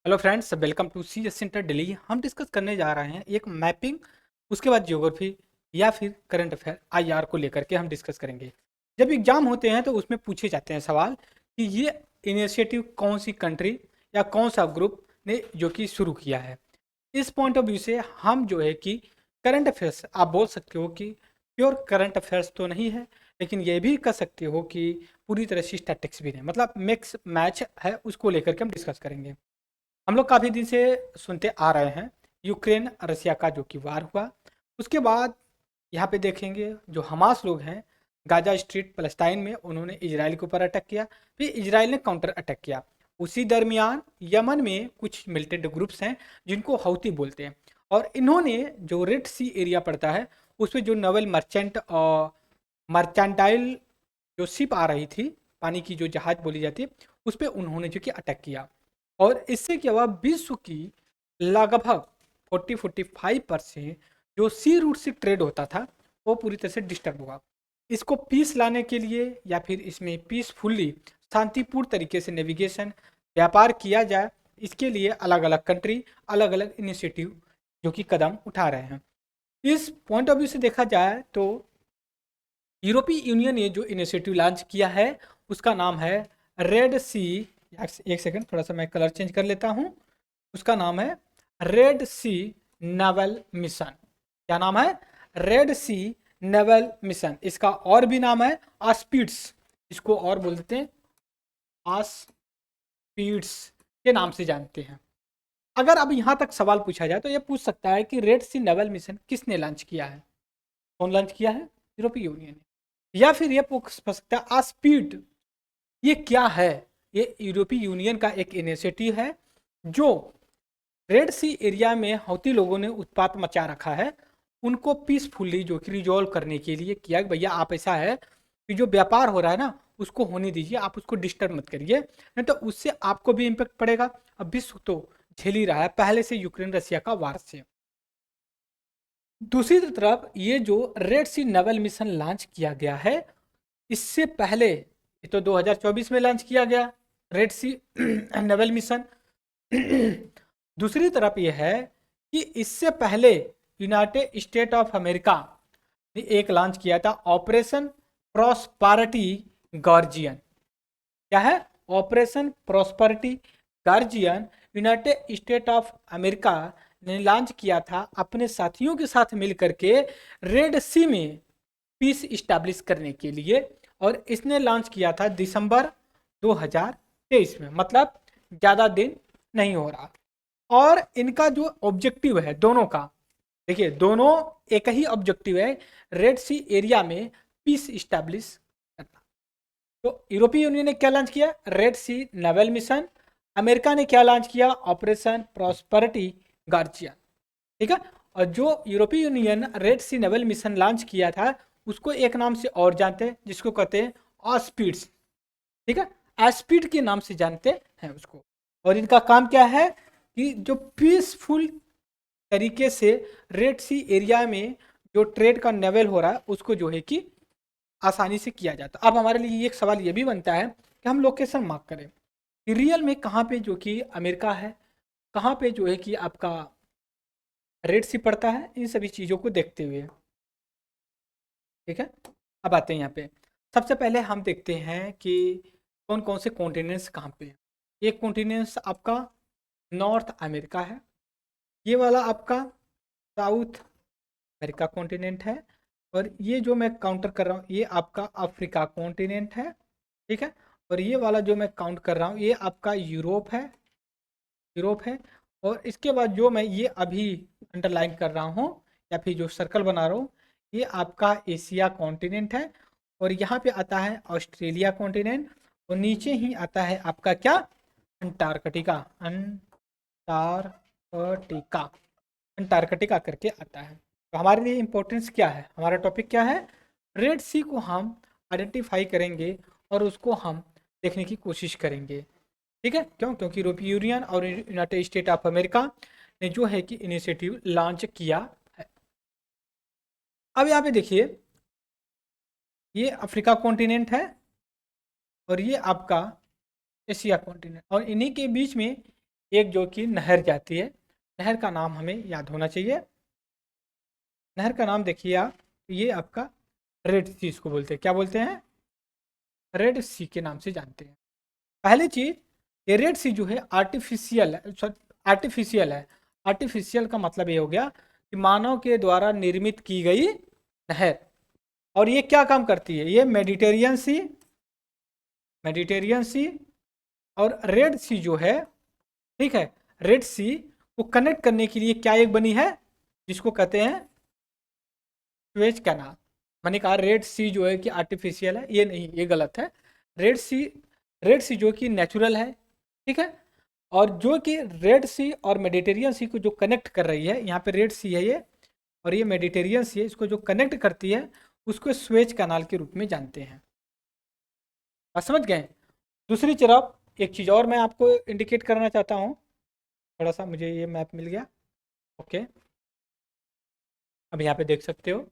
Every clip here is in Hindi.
Hello friends, welcome to C S centre Delhi. हम डिस्कस करने जा रहे हैं एक मैपिंग, उसके बाद ज्योग्राफी या फिर करंट अफेयर आईआर को लेकर के हम डिस्कस करेंगे। जब एग्जाम होते हैं तो उसमें पूछे जाते हैं सवाल कि ये इनिशिएटिव कौन सी कंट्री या कौन सा ग्रुप ने जो कि शुरू किया है। इस पॉइंट ऑफ व्यू से हम जो है कि करंट अफेयर्स आप बोल सकते हो कि प्योर करंट अफेयर्स तो नहीं है, लेकिन ये भी कह सकते हो कि पूरी तरह से स्टैटिक्स भी नहीं, मतलब मिक्स मैच है। उसको लेकर के हम डिस्कस करेंगे। हम लोग काफ़ी दिन से सुनते आ रहे हैं यूक्रेन रसिया का जो कि वार हुआ। उसके बाद यहाँ पे देखेंगे जो हमास लोग हैं गाजा स्ट्रीट पलस्ताइन में, उन्होंने इजराइल के ऊपर अटैक किया, फिर इजराइल ने काउंटर अटैक किया। उसी दरमियान यमन में कुछ मिलिटेंट ग्रुप्स हैं जिनको हौती बोलते हैं, और इन्होंने जो रेड सी एरिया पड़ता है उस पर जो नवल मर्चेंट और मर्चेंटाइल जो शिप आ रही थी, पानी की जो जहाज बोली जाती है, उस पर उन्होंने जो कि अटैक किया। और इससे क्या हुआ, विश्व की लगभग 40-45% जो सी रूट से ट्रेड होता था वो पूरी तरह से डिस्टर्ब हुआ। इसको पीस लाने के लिए या फिर इसमें पीसफुली शांतिपूर्ण तरीके से नेविगेशन व्यापार किया जाए, इसके लिए अलग अलग कंट्री अलग अलग इनिशिएटिव जो कि कदम उठा रहे हैं। इस पॉइंट ऑफ व्यू से देखा जाए तो यूरोपीय यूनियन ने जो इनिशिएटिव लॉन्च किया है उसका नाम है रेड सी। एक सेकंड, थोड़ा सा मैं कलर चेंज कर लेता हूं। उसका नाम है रेड सी नेवल मिशन। क्या नाम है? रेड सी नेवल मिशन। इसका और भी नाम है आस्पीड्स, इसको और बोल देते हैं आस्पीड्स के नाम से जानते हैं। अगर अब यहां तक सवाल पूछा जाए तो यह पूछ सकता है कि रेड सी नेवल मिशन किसने लॉन्च किया है? कौन लॉन्च किया है? यूरोपीय यूनियन ने। या फिर यह पूछ सकता है आस्पीड ये क्या है? ये यूरोपीय यूनियन का एक इनिशिएटिव है जो रेड सी एरिया में हौती लोगों ने उत्पात मचा रखा है, उनको पीसफुली जो कि रिजॉल्व करने के लिए किया कि भैया आप ऐसा है कि जो व्यापार हो रहा है ना उसको होने दीजिए, आप उसको डिस्टर्ब मत करिए, नहीं तो उससे आपको भी इम्पेक्ट पड़ेगा। अब विश्व तो झेल ही रहा है पहले से यूक्रेन रसिया का वार से। दूसरी तरफ ये जो रेड सी नेवल मिशन लॉन्च किया गया है, इससे पहले ये तो 2024 में लॉन्च किया गया रेड सी नेवल मिशन। दूसरी तरफ यह है कि इससे पहले यूनाइटेड स्टेट ऑफ अमेरिका ने एक लॉन्च किया था ऑपरेशन प्रॉस्पेरिटी गार्जियन। क्या है? Operation prosperity guardian United state of America ने लॉन्च किया था अपने साथियों के साथ मिलकर के रेड सी में पीस इस्टेब्लिश करने के लिए, और इसने लॉन्च किया था दिसंबर 2023 में, मतलब ज़्यादा दिन नहीं हो रहा। और इनका जो ऑब्जेक्टिव है दोनों का, देखिए दोनों एक ही ऑब्जेक्टिव है, रेड सी एरिया में पीस इस्टेब्लिश करना। तो यूरोपीय यूनियन ने क्या लॉन्च किया? रेड सी नेवल मिशन। अमेरिका ने क्या लॉन्च किया? Operation prosperity guardian. ठीक है। और जो यूरोपीय यूनियन रेड सी नेवल मिशन लॉन्च किया था उसको एक नाम से और जानते हैं जिसको कहते हैं ऑस्पीड्स। ठीक है, एस्पीड के नाम से जानते हैं उसको। और इनका काम क्या है कि जो पीसफुल तरीके से रेड सी एरिया में जो ट्रेड का नेवल हो रहा है उसको जो है कि आसानी से किया जाता। अब हमारे लिए एक सवाल ये भी बनता है कि हम लोकेशन मार्क करें कि रियल में कहाँ पे जो कि अमेरिका है, कहाँ पे जो है कि आपका रेड सी पड़ता है, इन सभी चीज़ों को देखते हुए। ठीक है, अब आते हैं यहाँ पे। सबसे पहले हम देखते हैं कि कौन कौन से कॉन्टिनेंट्स कहाँ पे हैं। एक कॉन्टिनेंट्स आपका नॉर्थ अमेरिका है, ये वाला आपका साउथ अमेरिका कॉन्टिनेंट है, और ये जो मैं काउंटर कर रहा हूँ ये आपका अफ्रीका कॉन्टिनेंट है। ठीक है, और ये वाला जो मैं काउंट कर रहा हूँ ये आपका यूरोप है, यूरोप है। और इसके बाद जो मैं ये अभी अंडरलाइन कर रहा हूँ या फिर जो सर्कल बना रहा हूँ ये आपका एशिया कॉन्टिनेंट है, और यहाँ पे आता है ऑस्ट्रेलिया कॉन्टिनेंट, और नीचे ही आता है आपका क्या? अंटार्कटिका। अंटार्कटिका, अंटार्कटिका करके आता है। तो हमारे लिए इम्पोर्टेंस क्या है, हमारा टॉपिक क्या है? रेड सी को हम आइडेंटिफाई करेंगे और उसको हम देखने की कोशिश करेंगे। ठीक है, क्यों? क्योंकि यूरोपीय यूनियन और यूनाइटेड स्टेट ऑफ अमेरिका ने जो है कि इनिशिएटिव लॉन्च किया है। अब यहाँ पे देखिए ये अफ्रीका कॉन्टिनेंट है और ये आपका एशिया कॉन्टिनेंट, और इन्हीं के बीच में एक जो कि नहर जाती है, नहर का नाम हमें याद होना चाहिए। नहर का नाम देखिए आप, ये आपका रेड सी इसको बोलते हैं, क्या बोलते हैं, रेड सी के नाम से जानते हैं। पहली चीज, ये रेड सी जो है आर्टिफिशियल है, आर्टिफिशियल है। आर्टिफिशियल का मतलब ये हो गया कि मानव के द्वारा निर्मित की गई नहर। और ये क्या काम करती है, ये मेडिटेरियन सी, मेडिटेरियन सी और रेड सी जो है, ठीक है, रेड सी को कनेक्ट करने के लिए क्या एक बनी है, जिसको कहते हैं स्वेज कैनाल। मैंने कहा रेड सी जो है कि आर्टिफिशियल है, ये नहीं, ये गलत है। रेड सी, रेड सी जो कि नेचुरल है, ठीक है। और जो कि रेड सी और मेडिटेरियन सी को जो कनेक्ट कर रही है, यहाँ पे रेड सी है ये, और ये मेडिटेरियन सी है, इसको जो कनेक्ट करती है उसको स्वेज कैनाल के रूप में जानते हैं। आप समझ गए। दूसरी तरफ एक चीज़ और मैं आपको इंडिकेट करना चाहता हूँ, थोड़ा सा मुझे ये मैप मिल गया, ओके। अब यहाँ पे देख सकते हो,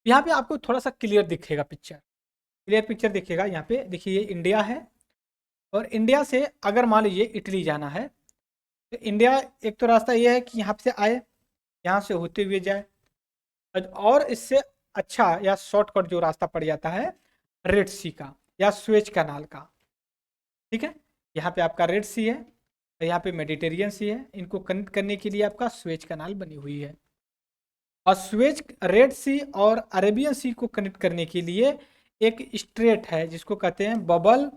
यहाँ पे आपको थोड़ा सा क्लियर दिखेगा पिक्चर, क्लियर पिक्चर दिखेगा। यहाँ पे देखिए ये इंडिया है, और इंडिया से अगर मान लीजिए इटली जाना है, तो इंडिया एक तो रास्ता ये है कि यहाँ से आए, यहाँ से होते हुए जाए, और इससे अच्छा या शॉर्टकट जो रास्ता पड़ जाता है रेड सी का या स्वेज कैनाल का, ठीक है। यहाँ पे आपका रेड सी है, यहाँ पे मेडिटेरियन सी है, इनको कनेक्ट करने के लिए आपका स्वेज कैनाल बनी हुई है। और स्वेज, रेड सी और अरेबियन सी को कनेक्ट करने के लिए एक स्ट्रेट है जिसको कहते हैं बबल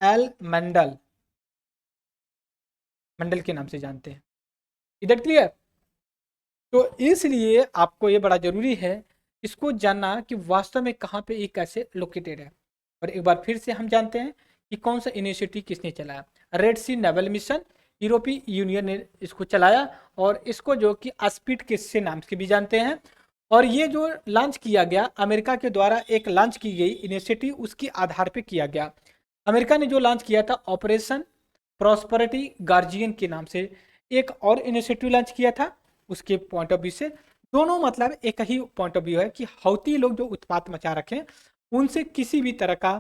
एल मंडल, मंडल के नाम से जानते हैं। इधर क्लियर। तो इसलिए आपको ये बड़ा जरूरी है इसको जानना कि वास्तव में कहाँ पे ये कैसे लोकेटेड है। और एक बार फिर से हम जानते हैं कि कौन सा इनिशिएटिव किसने चलाया। रेड सी नेवल मिशन, यूरोपीय यूनियन ने इसको चलाया, और इसको जो कि स्पीड किस से नाम से भी जानते हैं। और ये जो लॉन्च किया गया अमेरिका के द्वारा, एक लॉन्च की गई इनिशिएटिव उसके आधार पे किया गया। अमेरिका ने जो लॉन्च किया था ऑपरेशन प्रॉस्पेरिटी गार्जियन के नाम से एक और इनिशिएटिव लॉन्च किया था, उसके पॉइंट ऑफ व्यू से दोनों मतलब एक ही पॉइंट ऑफ व्यू है कि हौती लोग जो उत्पात मचा रखें उनसे किसी भी तरह का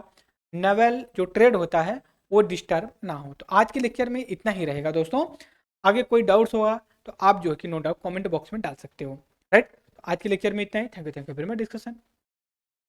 नेवल जो ट्रेड होता है वो डिस्टर्ब ना हो। तो आज के लेक्चर में इतना ही रहेगा दोस्तों। आगे कोई डाउट्स होगा तो आप जो है कि नो डाउट कमेंट बॉक्स में डाल सकते हो, राइट। आज के लेक्चर में इतना ही। Thank you very much discussion.